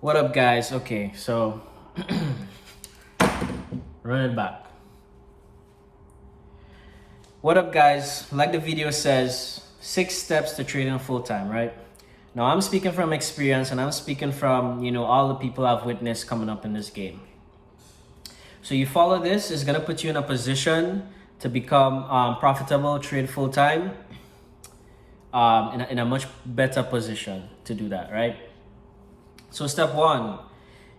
What up, guys? Okay, so run it back. What up, guys? Like the video says, 6 steps to trading full time, right? Now, I'm speaking from experience and I'm speaking from, all the people I've witnessed coming up in this game. So you follow this, it's gonna put you in a position to become profitable, trade full time, in a much better position to do that, right? So step 1,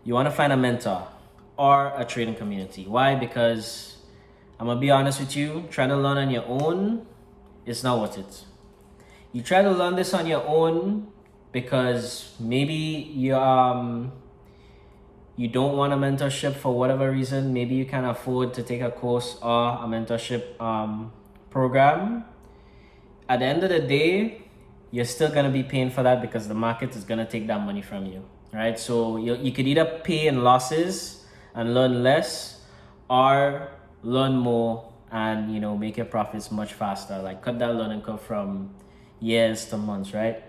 you want to find a mentor or a trading community. Why? Because I'm gonna be honest with you, trying to learn on your own is not worth it. You try to learn this on your own because maybe you don't want a mentorship for whatever reason. Maybe you can't afford to take a course or a mentorship program. At the end of the day, you're still gonna be paying for that because the market is gonna take that money from you, right? So you could either pay in losses and learn less, or learn more and make your profits much faster. Like cut that learning curve from years to months, right?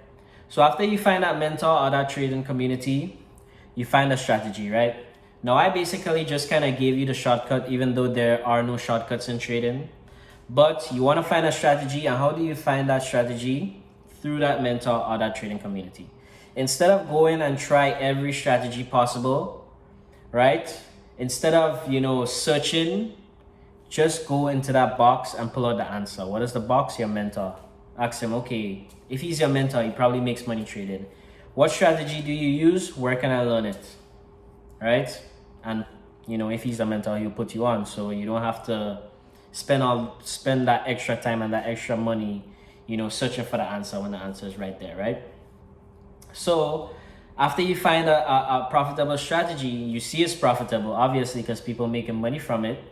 So after you find that mentor or that trading community, you find a strategy, right? Now I basically just kind of gave you the shortcut, even though there are no shortcuts in trading. But you want to find a strategy, and how do you find that strategy? Through that mentor or that trading community. Instead of going and try every strategy possible, right? Instead of searching, just go into that box and pull out the answer. What is the box? Your mentor. Ask him, okay, if he's your mentor, he probably makes money trading. What strategy do you use? Where can I learn it? Right? And if he's the mentor, he'll put you on, so you don't have to spend that extra time and that extra money, searching for the answer when the answer is right there, right? So after you find a profitable strategy, you see it's profitable, obviously, because people making money from it.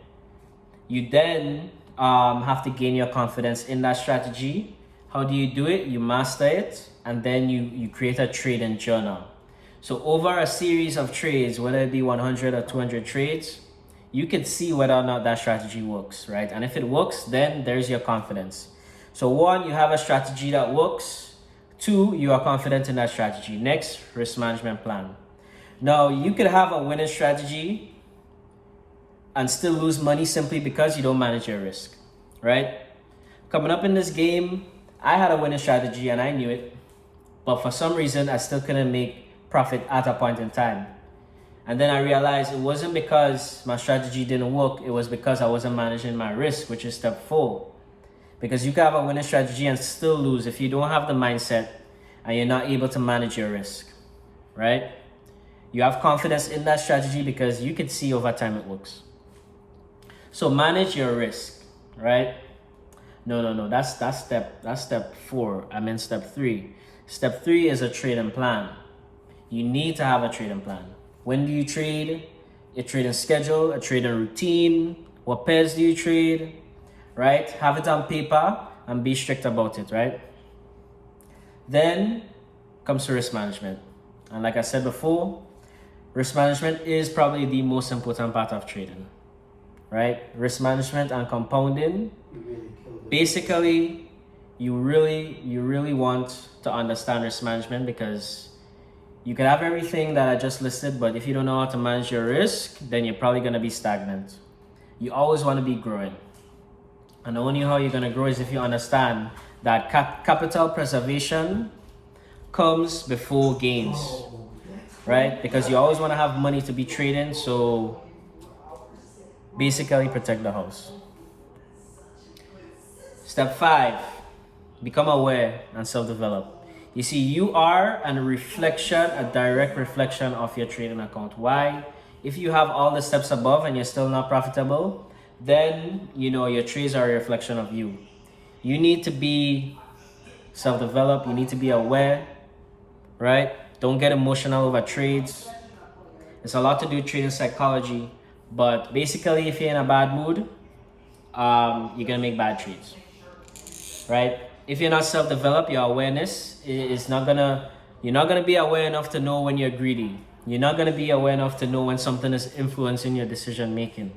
You then have to gain your confidence in that strategy. How do you do it? You master it, and then you create a trading journal. So over a series of trades, whether it be 100 or 200 trades, you can see whether or not that strategy works, right? And if it works, then there's your confidence. So 1, you have a strategy that works. 2, you are confident in that strategy. Next, risk management plan. Now, you could have a winning strategy and still lose money simply because you don't manage your risk, right? Coming up in this game, I had a winning strategy and I knew it, but for some reason, I still couldn't make profit at a point in time. And then I realized it wasn't because my strategy didn't work, it was because I wasn't managing my risk, which is step 4. Because you can have a winning strategy and still lose if you don't have the mindset and you're not able to manage your risk, right? You have confidence in that strategy because you can see over time it works. So manage your risk, right? No, that's step 4. I meant step 3. Step 3 is a trading plan. You need to have a trading plan. When do you trade? A trading schedule, a trading routine. What pairs do you trade? Right? Have it on paper and be strict about it, right? Then comes to risk management. And like I said before, risk management is probably the most important part of trading, right? Risk management and compounding. Basically, you really want to understand risk management, because you can have everything that I just listed, but if you don't know how to manage your risk, then you're probably going to be stagnant. You always want to be growing. And the only how you're going to grow is if you understand that capital preservation comes before gains, right? Because you always want to have money to be trading, so basically protect the house. Step 5, become aware and self-develop. You see, you are a direct reflection of your trading account. Why? If you have all the steps above and you're still not profitable, then your trades are a reflection of you. You need to be self-developed. You need to be aware, right? Don't get emotional over trades. It's a lot to do with trading psychology, but basically, if you're in a bad mood, you're gonna make bad trades, right? If you're not self-developed, your awareness is not gonna. You're not gonna be aware enough to know when you're greedy. You're not gonna be aware enough to know when something is influencing your decision making,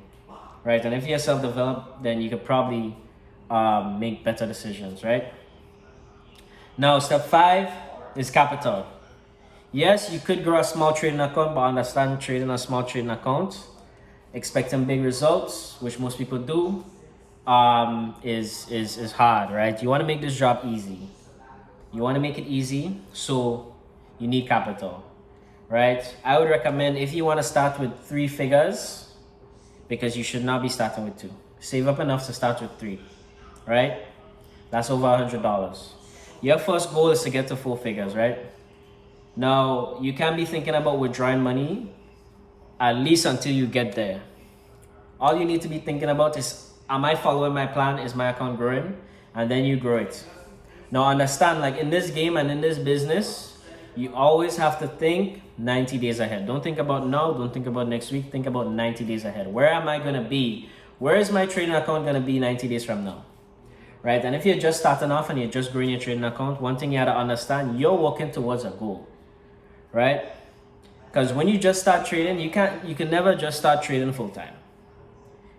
right? And if you're self-developed, then you could probably make better decisions, right? Now, step 5 is capital. Yes, you could grow a small trading account, but understand trading a small trading account, expecting big results, which most people do, is hard, right? You want to make this job easy. You want to make it easy, so you need capital, right? I would recommend if you want to start with 3 figures, because you should not be starting with 2. Save up enough to start with 3, right? That's over $100. Your first goal is to get to 4 figures, right? Now, you can't be thinking about withdrawing money at least until you get there. All you need to be thinking about is, am I following my plan? Is my account growing? And then you grow it. Now, understand, like in this game and in this business, you always have to think 90 days ahead. Don't think about now. Don't think about next week. Think about 90 days ahead. Where am I going to be? Where is my trading account going to be 90 days from now? Right? And if you're just starting off and you're just growing your trading account, one thing you have to understand, you're working towards a goal. Right? Because when you just start trading, you can never just start trading full time.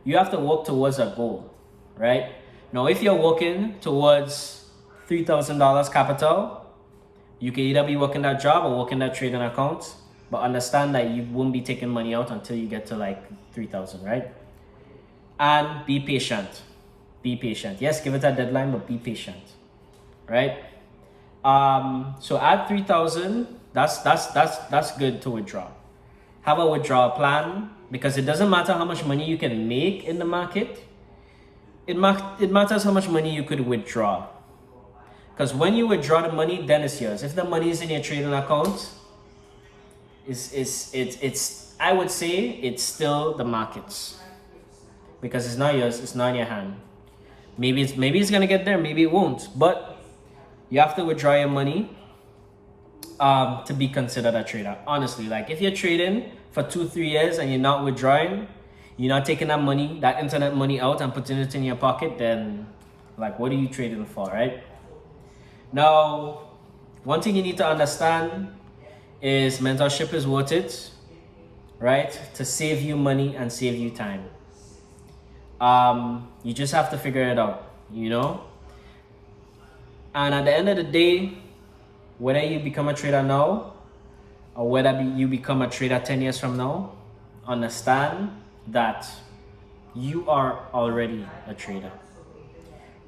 You have to work towards a goal, right? Now, if you're working towards $3,000 capital, you can either be working that job or working that trading account, but understand that you won't be taking money out until you get to like 3,000, right? And be patient. Be patient. Yes, give it a deadline, but be patient, right? So at 3,000, that's good to withdraw. Have a withdrawal plan, because it doesn't matter how much money you can make in the market. It matters how much money you could withdraw. Because when you withdraw the money, then it's yours. If the money is in your trading account, it's I would say it's still the market's, because it's not yours. It's not in your hand. Maybe it's gonna get there. Maybe it won't. But you have to withdraw your money to be considered a trader. Honestly, like if you're trading for 2-3 years and you're not withdrawing, you're not taking that money, that internet money out and putting it in your pocket, then like what are you trading for, right? Now, one thing you need to understand is mentorship is worth it, right? To save you money and save you time. You just have to figure it out, you know? And at the end of the day, whether you become a trader now or whether you become a trader 10 years from now, understand that you are already a trader,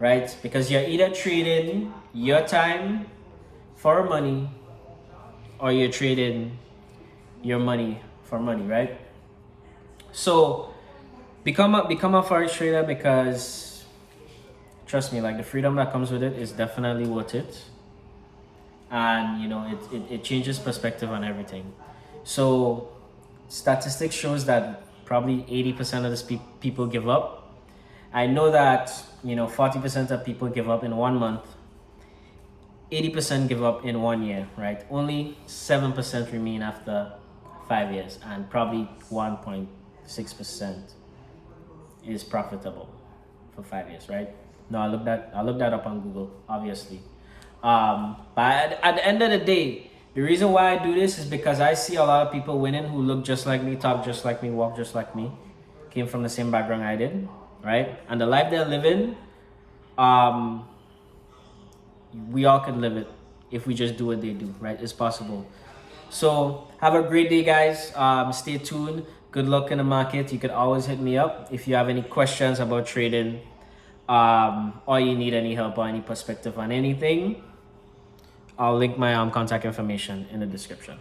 right? Because you're either trading your time for money or you're trading your money for money, right? So become a forex trader, because trust me, like the freedom that comes with it is definitely worth it. And you know, it changes perspective on everything. So statistics shows that probably 80% of the people give up. I know that, you know, 40% of people give up in 1 month, 80% give up in 1 year, right? Only 7% remain after 5 years, and probably 1.6% is profitable for 5 years, right? No, I looked that up on Google, obviously. But at the end of the day, the reason why I do this is because I see a lot of people winning who look just like me, talk just like me, walk just like me, came from the same background I did, right? And the life they're living, we all can live it if we just do what they do, right? It's possible. So have a great day, guys. Stay tuned. Good luck in the market. You could always hit me up if you have any questions about trading, or you need any help or any perspective on anything. I'll link my contact information in the description.